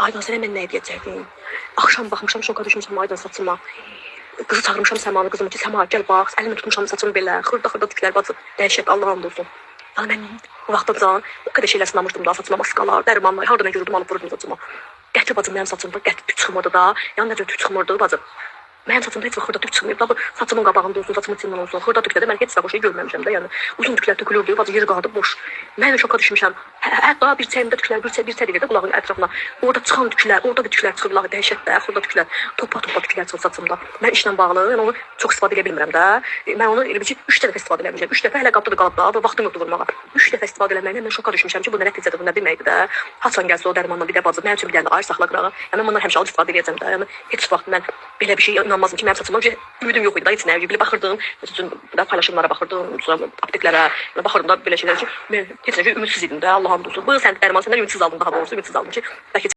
Aydan sənə mən nə edəcəkdim? Axşam baxmışam, şoka düşmüşəm Aydan saçıma. Qızı çağırmışam Səmanı, qızım ki, Səma gəl bax, əlimi tutmuşam saçımı belə, xırda tüklər bacı, dəhşət Allah'ım olsun. Yəni mən bu vaxtdan o qədər şeylər sınamışdım da, saçıma maskalar, dərmanlar, hardan mən görürdüm, alıp vururdum saçıma. Qəti bacım mənim saçımda qəti tük çıxmırdı da, yəni necə tük çıxmırdı bacım. Mənim saçımda heç xırda tük çıxmıyıb da, bu saçımın qabağında olsun, saçımın içindən olsun, xırda tüklərdə mən heç bir şey görməmişəm də, yəni uzun tüklər tökülürdü, bacı yer qaldı boş. Mən şoka düşmüşəm. Hətta bir çəyimdə tüklər, bir çədirdə qulağın ətrafına. Orada çıxan tüklər, orada da tüklər çıxırlar, dəhşətdə, xırda tüklər, topa tüklər çıxır saçımda. Mən işlə bağlı, yəni onu çox istifadə edə bilmirəm də. Mən onu elə bir ki 3 dəfə istifadə eləmişəm. 3 dəfə hələ qabda da qalıb da, vaxtım yoxdur vurmağa. 3 dəfə istifadə eləməklə mən şoka düşmüşəm ki, bu nə nəticədir, bu nə deməkdir də. Haçan gəlsə o dərmanla bir də bacı, mənim üçün bir dənə ayır saxla qırağa. Yəni bundan həmişə alıb istifadə edəcəm də. Yəni heç vaxt mən belə bir şey inanmazdım ki, mənim saçıma ümidim yox idi da, heç nə. Belə baxırdım, məsələn, da paylaşımlara baxırdım, sonra apteklərə, baxırdım da belə şeylər ki, mən heç nə ümidsiz idim də, Allah'ım olsun. Bu sən dərman səndən ümidsiz aldım, daha doğrusu ümidsiz aldım ki, bəlkə